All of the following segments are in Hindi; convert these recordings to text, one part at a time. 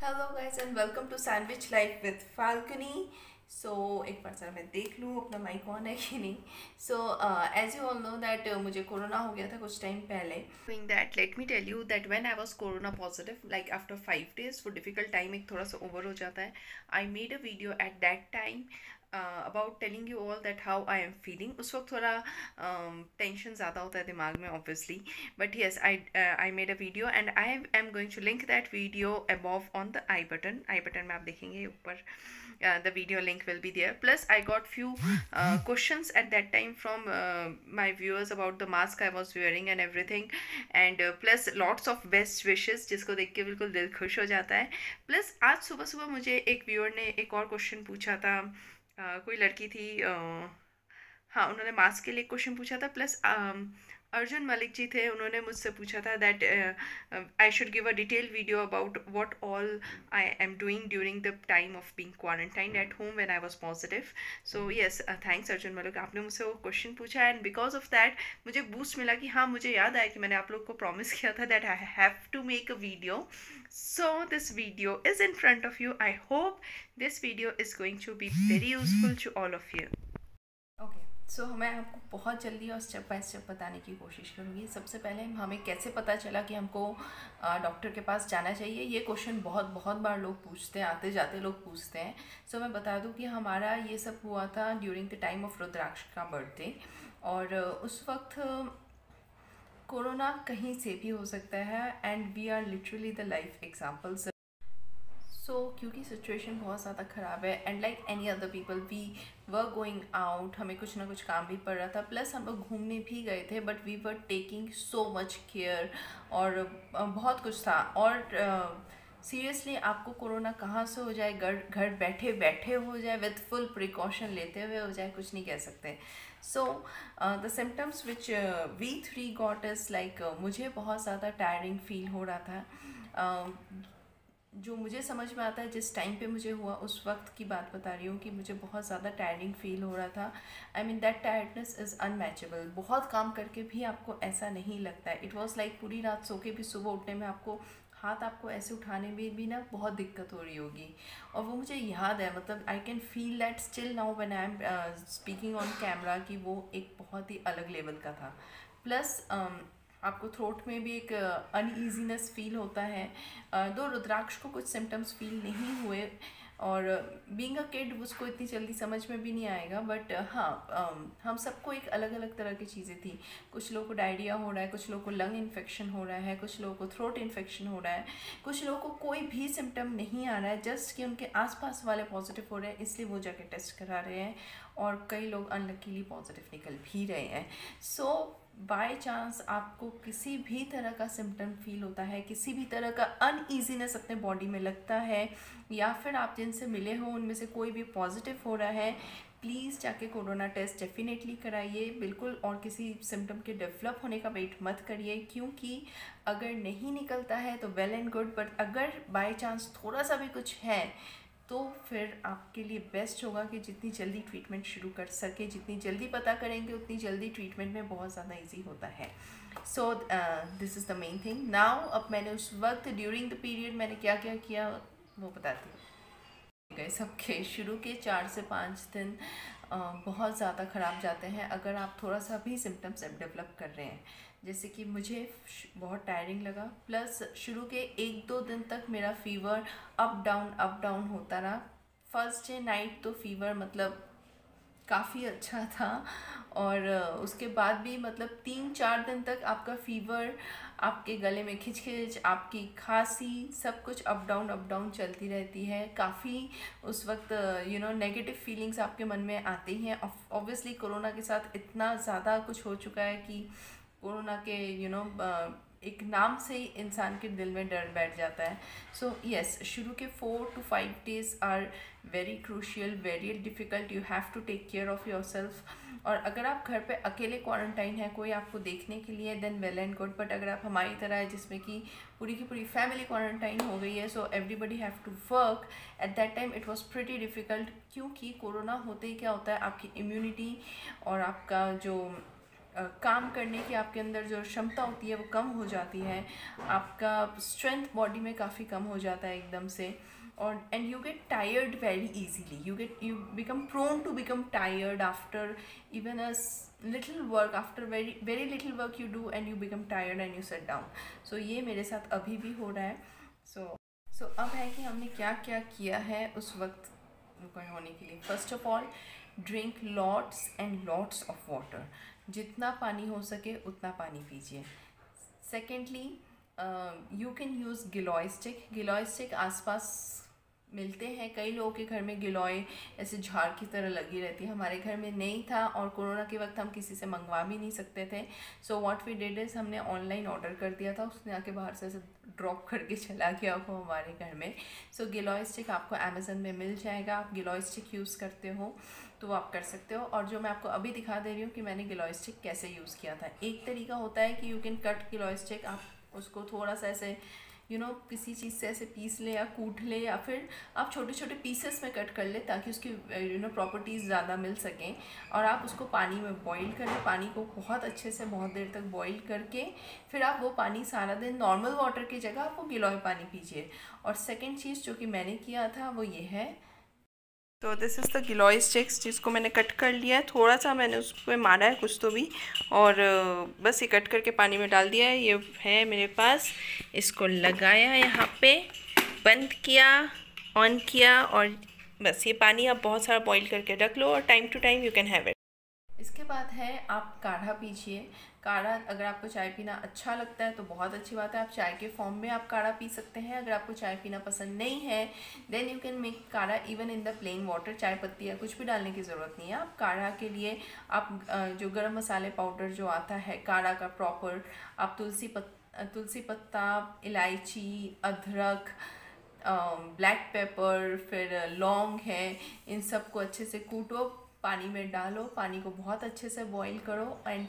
Hello guys and welcome to sandwich life with फाल्कनी। सो एक बार सर मैं देख लूँ अपना माइक ऑन है कि नहीं। So as you all know that मुझे कोरोना हो गया था कुछ टाइम पहले। Doing that, let me tell you that when I was corona positive, like after 5 days, वो difficult time एक थोड़ा सा over हो जाता है. I made a video at that time about telling you all that how I am feeling. उस वक्त थोड़ा टेंशन ज़्यादा होता है दिमाग में obviously, but yes, I made a video and I am going to link that video above on the I button में आप देखेंगे ऊपर. The video link will be there. Plus I got few questions at that time from my viewers about the mask I was wearing and everything, and plus lots of best wishes जिसको देख के बिल्कुल दिल खुश हो जाता है. Plus आज सुबह सुबह मुझे एक व्यूअर ने एक और क्वेश्चन पूछा था. कोई लड़की थी, हाँ, उन्होंने मास्क के लिए क्वेश्चन पूछा था. प्लस अर्जुन मलिक जी थे, उन्होंने मुझसे पूछा था that I should give a detail video about what all I am doing during the time of being quarantine at home when I was positive. So yes, thanks Arjun Malik, आपने मुझसे वो क्वेश्चन पूछा एंड बिकॉज ऑफ दैट मुझे बूस्ट मिला कि हाँ, मुझे याद आया कि मैंने आप लोग को प्रॉमिस किया था that I have to make a video. So this video is in front of you. I hope this video is going to be very useful to all of you. Okay, so मैं आपको बहुत जल्दी और स्टेप बाय स्टेप बताने की कोशिश करूँगी. सबसे पहले हमें कैसे पता चला कि हमको डॉक्टर के पास जाना चाहिए, ये क्वेश्चन बहुत बहुत बार लोग पूछते हैं, आते जाते लोग पूछते हैं. सो मैं बता दूं कि हमारा ये सब हुआ था ड्यूरिंग द टाइम ऑफ रुद्राक्ष का बर्थडे. और उस वक्त कोरोना कहीं से भी हो सकता है and we are literally the life examples. क्योंकि सिचुएशन बहुत ज़्यादा ख़राब है and like any other people we were going out, हमें कुछ ना कुछ काम भी पड़ रहा था. प्लस हम लोग घूमने भी गए थे but we were taking so much care और बहुत कुछ था. और सीरियसली आपको कोरोना कहाँ से हो जाए, घर घर बैठे बैठे हो जाए, विथ फुल प्रिकॉशन लेते हुए हो जाए, कुछ नहीं कह सकते. So the symptoms which we three got is like, मुझे बहुत ज़्यादा टायरिंग फील हो रहा था. जो मुझे समझ में आता है जिस टाइम पे मुझे हुआ उस वक्त की बात बता रही हूँ कि मुझे बहुत ज़्यादा टायरिंग फील हो रहा था. I mean that tiredness is unmatchable. बहुत काम करके भी आपको ऐसा नहीं लगता है. इट वॉज लाइक पूरी रात सो के भी सुबह उठने में आपको हाथ आपको ऐसे उठाने में भी ना बहुत दिक्कत हो रही होगी. और वो मुझे याद है, मतलब I can feel that still now when I am speaking on camera कि वो एक बहुत ही अलग लेवल का था. प्लस आपको थ्रोट में भी एक अनईजीनेस फील होता है. दो रुद्राक्ष को कुछ सिम्टम्स फील नहीं हुए और बीइंग अ किड उसको इतनी जल्दी समझ में भी नहीं आएगा. बट हाँ, हम सबको एक अलग अलग तरह की चीज़ें थी. कुछ लोगों को डायरिया हो रहा है, कुछ लोगों को लंग इन्फेक्शन हो रहा है, कुछ लोगों को थ्रोट इन्फेक्शन हो रहा है, कुछ लोगों को कोई भी सिम्टम नहीं आ रहा है, जस्ट कि उनके आसपास वाले पॉजिटिव हो रहे हैं इसलिए वो जाके टेस्ट करा रहे हैं. और कई लोग अनलकीली पॉजिटिव निकल भी रहे हैं. सो बाय चांस आपको किसी भी तरह का सिम्टम फील होता है, किसी भी तरह का अनईजीनेस अपने बॉडी में लगता है, या फिर आप जिनसे मिले हो उनमें से कोई भी पॉजिटिव हो रहा है, प्लीज़ जाके कोरोना टेस्ट डेफिनेटली कराइए बिल्कुल. और किसी सिम्टम के डेवलप होने का वेट मत करिए, क्योंकि अगर नहीं निकलता है तो वेल एंड गुड, बट अगर बाय चांस थोड़ा सा भी कुछ है तो फिर आपके लिए बेस्ट होगा कि जितनी जल्दी ट्रीटमेंट शुरू कर सके. जितनी जल्दी पता करेंगे उतनी जल्दी ट्रीटमेंट में बहुत ज़्यादा इजी होता है. So this is the main thing. Now अब मैंने उस वक्त ड्यूरिंग द पीरियड मैंने क्या क्या किया वो बताती हूँ. गए सबके शुरू के 4 से 5 दिन बहुत ज़्यादा ख़राब जाते हैं अगर आप थोड़ा सा भी सिम्टम्स डेवलप कर रहे हैं. जैसे कि मुझे बहुत टायरिंग लगा. प्लस शुरू के 1-2 दिन तक मेरा फीवर अप डाउन होता रहा. फर्स्ट डे नाइट तो फीवर मतलब काफ़ी अच्छा था. और उसके बाद भी मतलब 3-4 दिन तक आपका फीवर, आपके गले में खिंच आपकी खांसी, सब कुछ अप डाउन चलती रहती है. काफ़ी उस वक्त नेगेटिव फीलिंग्स आपके मन में आती हैं. ऑब्वियसली कोरोना के साथ इतना ज़्यादा कुछ हो चुका है कि कोरोना के एक नाम से ही इंसान के दिल में डर बैठ जाता है. सो यस, शुरू के 4 to 5 days are very crucial, very difficult. You have to take care of yourself. और अगर आप घर पे अकेले क्वारंटाइन है, कोई आपको देखने के लिए, then well and good. But अगर आप हमारी तरह है जिसमें कि पूरी की पूरी फैमिली क्वारंटाइन हो गई है, so everybody have to work, at that time it was pretty difficult. क्योंकि कोरोना होते ही क्या होता है, आपकी इम्यूनिटी और आपका जो काम करने की आपके अंदर जो क्षमता होती है वो कम हो जाती है, आपका स्ट्रेंथ बॉडी में काफ़ी कम हो जाता है एकदम से, और and you get tired very easily, you become prone to become tired after even a little work, after very very little work you do and you become tired and you set down. So ये मेरे साथ अभी भी हो रहा है. सो अब है कि हमने क्या क्या किया है उस वक्त होने के लिए. First of all, drink lots and lots of water. जितना पानी हो सके उतना पानी पीजिए. Secondly, you can use giloy stick. Giloy stick आसपास मिलते हैं, कई लोगों के घर में गिलॉय ऐसे झाड़ की तरह लगी रहती है. हमारे घर में नहीं था और कोरोना के वक्त हम किसी से मंगवा भी नहीं सकते थे. So what we did is, हमने ऑनलाइन ऑर्डर कर दिया था, उसने आके बाहर से ऐसे ड्रॉप करके चला गया वो हमारे घर में. सो गिलॉय स्टिक आपको अमेज़न में मिल जाएगा. आप गिलॉय स्टिक यूज़ करते हो तो आप कर सकते हो. और जो मैं आपको अभी दिखा दे रही हूँ कि मैंने गिलॉय स्टिक कैसे यूज़ किया था. एक तरीका होता है कि you can cut giloy stick. आप उसको थोड़ा सा ऐसे किसी चीज़ से ऐसे पीस ले या कूट ले, या फिर आप छोटे छोटे पीसेस में कट कर ले ताकि उसकी प्रॉपर्टीज़ ज़्यादा मिल सकें. और आप उसको पानी में बॉईल करें. पानी को बहुत अच्छे से बहुत देर तक बॉईल करके फिर आप वो पानी सारा दिन नॉर्मल वाटर की जगह आप वो गिलॉय पानी पीजिए. और सेकेंड चीज़ जो कि मैंने किया था वो ये है. तो this is the giloy sticks जिसको मैंने कट कर लिया है. थोड़ा सा मैंने उस पर मारा है कुछ तो भी, और बस ये कट करके पानी में डाल दिया है. ये है मेरे पास. इसको लगाया यहाँ पे, बंद किया, ऑन किया, और बस ये पानी आप बहुत सारा बॉईल करके रख लो और time to time you can have it. इसके बाद है आप काढ़ा पीजिए. काढ़ा अगर आपको चाय पीना अच्छा लगता है तो बहुत अच्छी बात है. आप चाय के फॉर्म में आप काढ़ा पी सकते हैं. अगर आपको चाय पीना पसंद नहीं है देन यू कैन मेक काढ़ा even in the plain water. चाय पत्ती या कुछ भी डालने की ज़रूरत नहीं है. आप काढ़ा के लिए आप जो गरम मसाले पाउडर जो आता है काढ़ा का प्रॉपर, आप तुलसी पत्ता, इलायची, अदरक, ब्लैक पेपर, फिर लौंग है, इन सब को अच्छे से कूटो, पानी में डालो, पानी को बहुत अच्छे से बॉईल करो. एंड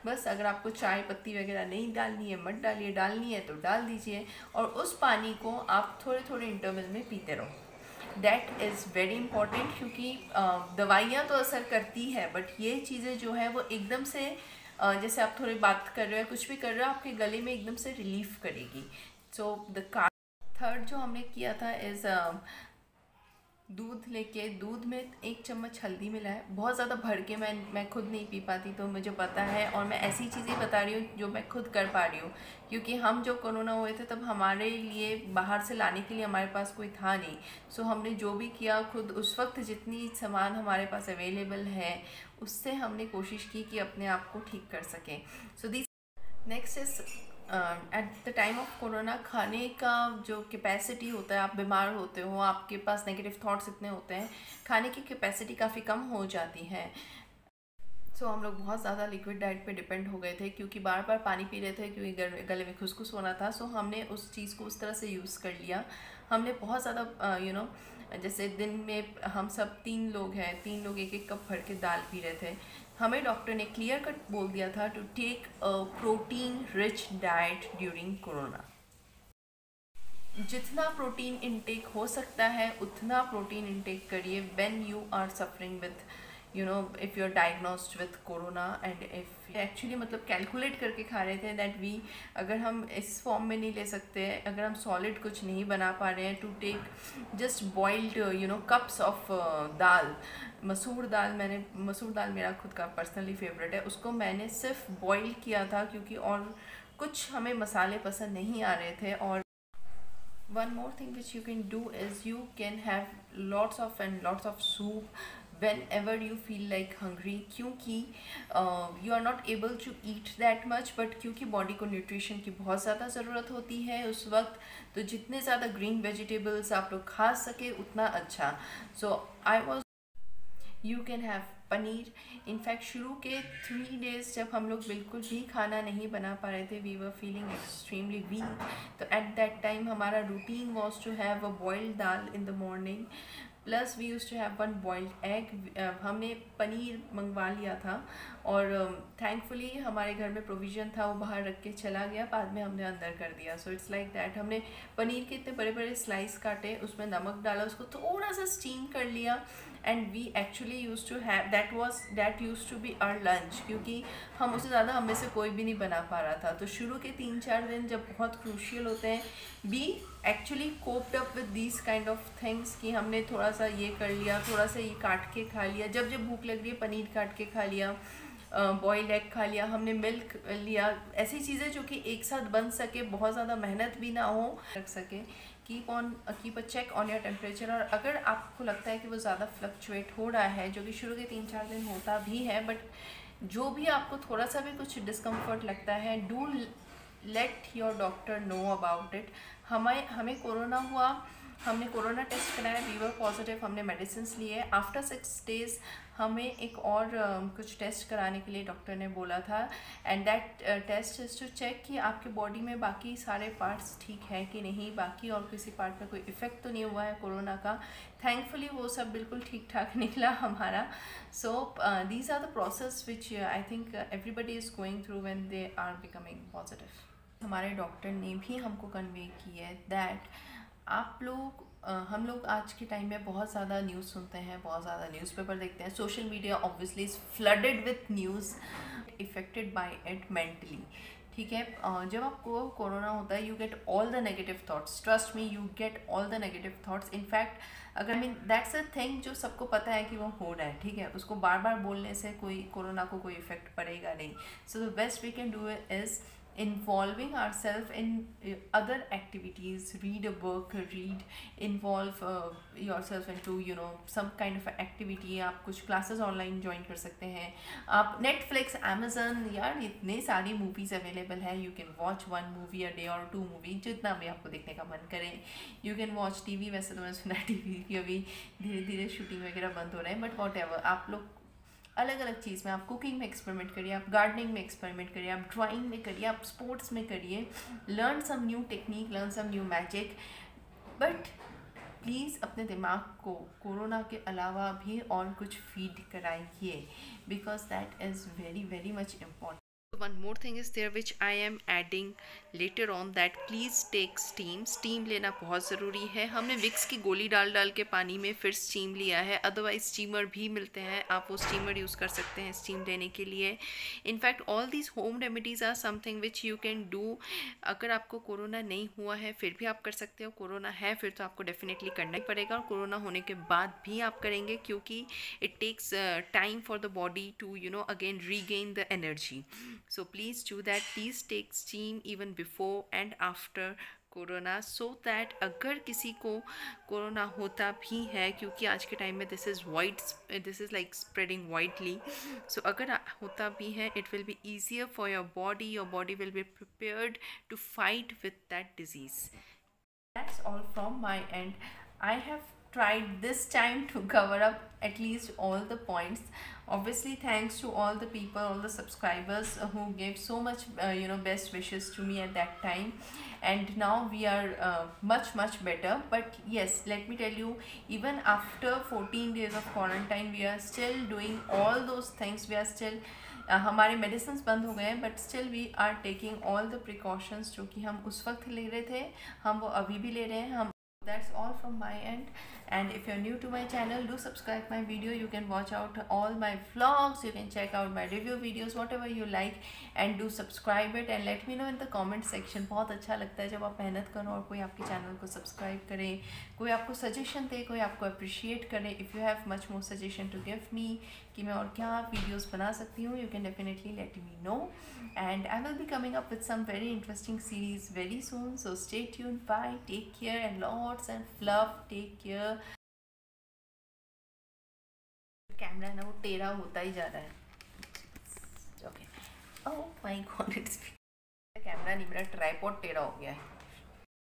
बस अगर आपको चाय पत्ती वगैरह नहीं डालनी है मत डालिए, डालनी है तो डाल दीजिए. और उस पानी को आप थोड़े थोड़े इंटरवल में पीते रहो. दैट इज़ वेरी इंपॉर्टेंट, क्योंकि दवाइयाँ तो असर करती है बट ये चीज़ें जो है वो एकदम से जैसे आप थोड़ी बात कर रहे हो कुछ भी कर रहे हो आपके गले में एकदम से रिलीफ करेगी. सो थर्ड जो हमने किया था इज़ दूध लेके दूध में 1 चम्मच हल्दी मिला है. बहुत ज़्यादा भर के मैं खुद नहीं पी पाती तो मुझे पता है, और मैं ऐसी चीज़ें बता रही हूँ जो मैं खुद कर पा रही हूँ, क्योंकि हम जो कोरोना हुए थे तब हमारे लिए बाहर से लाने के लिए हमारे पास कोई था नहीं. सो हमने जो भी किया खुद उस वक्त जितनी सामान हमारे पास अवेलेबल है उससे हमने कोशिश की कि अपने आप को ठीक कर सकें. So this next is at the time of corona खाने का जो कैपेसिटी होता है, आप बीमार होते हो, आपके पास नेगेटिव थॉट्स इतने होते हैं, खाने की कैपेसिटी काफ़ी कम हो जाती है. सो हम लोग बहुत ज़्यादा लिक्विड डाइट पे डिपेंड हो गए थे, क्योंकि बार बार पानी पी रहे थे, क्योंकि गले में खुसखुस होना था. सो हमने उस चीज़ को उस तरह से यूज़ कर लिया. हमने बहुत ज़्यादा जैसे दिन में हम सब 3 लोग हैं, 3 लोग 1-1 कप भर के दाल पी रहे थे. हमें डॉक्टर ने क्लियर कट बोल दिया था to take a protein rich diet during corona. जितना प्रोटीन इनटेक हो सकता है उतना प्रोटीन इनटेक करिए when you are suffering with if you are diagnosed with corona. And if actually मतलब कैलकुलेट करके खा रहे थे दैट वी अगर हम इस फॉर्म में नहीं ले सकते, अगर हम सॉलिड कुछ नहीं बना पा रहे हैं, to take just boiled cups of dal. मसूर दाल मेरा खुद का पर्सनली फेवरेट है. उसको मैंने सिर्फ बॉईल किया था क्योंकि और कुछ हमें मसाले पसंद नहीं आ रहे थे. और one more thing which you can do is you can have lots of soup whenever you feel like hungry, क्योंकि you are not able to eat that much, but क्योंकि बॉडी को न्यूट्रिशन की बहुत ज़्यादा ज़रूरत होती है उस वक्त, तो जितने ज़्यादा ग्रीन वेजिटेबल्स आप लोग खा सके उतना अच्छा. So you can have paneer. In fact शुरू के 3 डेज़ जब हम लोग बिल्कुल भी खाना नहीं बना पा रहे थे, we were feeling extremely weak. तो एट दैट टाइम हमारा routine was to have a boiled dal in the morning, plus we use to have 1 boiled egg. हमने पनीर मंगवा लिया था और थैंकफुली हमारे घर में प्रोविज़न था, वो बाहर रख के चला गया, बाद में हमने अंदर कर दिया. So it's like that. हमने पनीर के इतने बड़े बड़े स्लाइस काटे, उसमें नमक डाला, उसको थोड़ा सा स्टीम कर लिया and we actually use to have that use to be our lunch, क्योंकि हम उससे ज़्यादा हम में से कोई भी नहीं बना पा रहा था। तो शुरू के 3-4 दिन जब बहुत क्रूशियल होते हैं, we actually coped up with these kind of things कि हमने थोड़ा सा ये कर लिया, थोड़ा सा ये काट के खा लिया, जब जब भूख लग रही है पनीर काट के खा लिया, बॉइल्ड एग खा लिया, हमने मिल्क लिया, ऐसी चीज़ें जो कि एक साथ बन सके, बहुत ज़्यादा मेहनत भी ना हो, रख सके। Keep a check on your temperature. और अगर आपको लगता है कि वो ज़्यादा फ्लक्चुएट हो रहा है, जो कि शुरू के 3-4 दिन होता भी है, बट जो भी आपको थोड़ा सा भी कुछ डिस्कम्फर्ट लगता है, do let your doctor know about it. हमें कोरोना हुआ, हमने कोरोना टेस्ट कराया, वी वर पॉजिटिव, हमने मेडिसिन लिए। आफ्टर 6 डेज़ हमें एक और कुछ टेस्ट कराने के लिए डॉक्टर ने बोला था, and that test is to check कि आपके बॉडी में बाकी सारे पार्ट्स ठीक है कि नहीं, बाकी और किसी पार्ट में कोई इफ़ेक्ट तो नहीं हुआ है कोरोना का। थैंकफुली वो सब बिल्कुल ठीक ठाक निकला हमारा। So these are the process which I think everybody is going through when they are becoming positive. हमारे डॉक्टर ने भी हमको कन्वे किया है दैट आप लोग हम लोग आज के टाइम में बहुत ज़्यादा न्यूज़ सुनते हैं, बहुत ज़्यादा न्यूज़पेपर देखते हैं, social media obviously is flooded with news, affected by it mentally. ठीक है, जब आपको कोरोना होता है, you get all the negative thoughts, trust me, you get all the negative thoughts. In fact अगर दैट्स अ थिंग जो सबको पता है कि वो हो रहा है, ठीक है, उसको बार बार बोलने से कोई कोरोना को कोई इफेक्ट पड़ेगा नहीं। So the best we can do is involving ourselves in other activities, read a book, involve yourself into some kind of activity। आप कुछ classes online join कर सकते हैं, आप Netflix, Amazon, यार इतने सारी movies available है, you can watch 1 movie a day or 2 movie, जितना भी आपको देखने का मन करे। you can watch TV, वैसे तो मैं सुना TV की अभी धीरे धीरे शूटिंग वगैरह बंद हो रहे हैं, बट whatever, आप लोग अलग अलग चीज़ में, आप कुकिंग में एक्सपेरिमेंट करिए, आप गार्डनिंग में एक्सपेरिमेंट करिए, आप ड्राइंग में करिए, आप स्पोर्ट्स में करिए, learn some new technique, learn some new magic. But please अपने दिमाग को कोरोना के अलावा भी और कुछ फीड कराइए, because that is very very much important. One more thing is there which I am adding later on, that please take steam लेना बहुत ज़रूरी है। हमने विक्स की गोली डाल के पानी में फिर स्टीम लिया है, अदरवाइज स्टीमर भी मिलते हैं, आप वो स्टीमर यूज़ कर सकते हैं स्टीम लेने के लिए। In fact all these home remedies are something which you can do. अगर आपको कोरोना नहीं हुआ है फिर भी आप कर सकते हो, कोरोना है फिर तो आपको डेफिनेटली करना ही पड़ेगा, और कोरोना होने के बाद भी आप करेंगे, क्योंकि it takes time for the body to again regain the energy. So please do that. Please take steam even before and after corona, so that अगर किसी को कोरोना होता भी है, क्योंकि आज के टाइम में this is like spreading widely, so अगर होता भी है, it will be easier for your body will be prepared to fight with that disease. That's all from my end. I have tried this time to cover up at least all the points. Obviously thanks to all the people, all the subscribers who gave so much best wishes to me at that time, and now we are much better. But yes, let me tell you, even after 14 days of quarantine, we are still doing all those things. We are still हमारे मेडिसिन बंद हो गए हैं, but still we are taking all the precautions जो कि हम उस वक्त ले रहे थे, हम वो अभी भी ले रहे हैं हम। That's all from my end, and if you're new to my channel, do subscribe my video. You can watch out all my vlogs, you can check out my review videos, whatever you like, and do subscribe it and let me know in the comment section. बहुत अच्छा लगता है जब आप मेहनत करो और कोई आपके चैनल को सब्सक्राइब करे, कोई आपको सजेशन दे, कोई आपको अप्रिशिएट करे। If you have much more suggestion to give me कि मैं और क्या वीडियोस बना सकती हूँ, you can definitely let me know, and I will be coming up with some very interesting series very soon, so stay tuned. Bye, take care, and lots and love. Take care. Camera ना वो टेढ़ा होता ही जा रहा है। Okay, oh my God, it's camera नहीं, मेरा ट्राइपॉड टेढ़ा हो गया है।